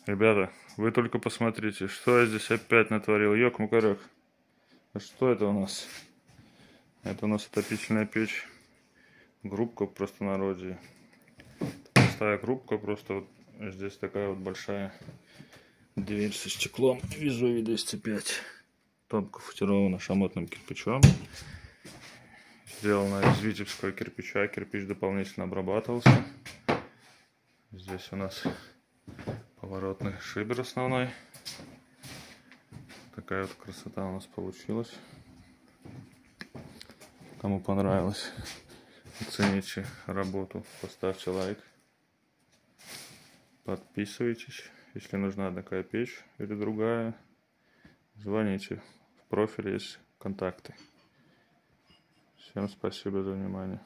Ребята, вы только посмотрите, что я здесь опять натворил. Ёк-макарёк. А что это у нас? Это у нас отопительная печь. Грубка в простонародье. Простая грубка, просто вот здесь такая вот большая дверь со стеклом. Визуви 205. Тонко футирована шамотным кирпичом. Сделана из витебского кирпича. Кирпич дополнительно обрабатывался. Здесь у нас поворотный шибер основной. Такая вот красота у нас получилась. Кому понравилось, оцените работу, поставьте лайк. Подписывайтесь. Если нужна такая печь или другая, звоните. В профиле есть контакты. Всем спасибо за внимание.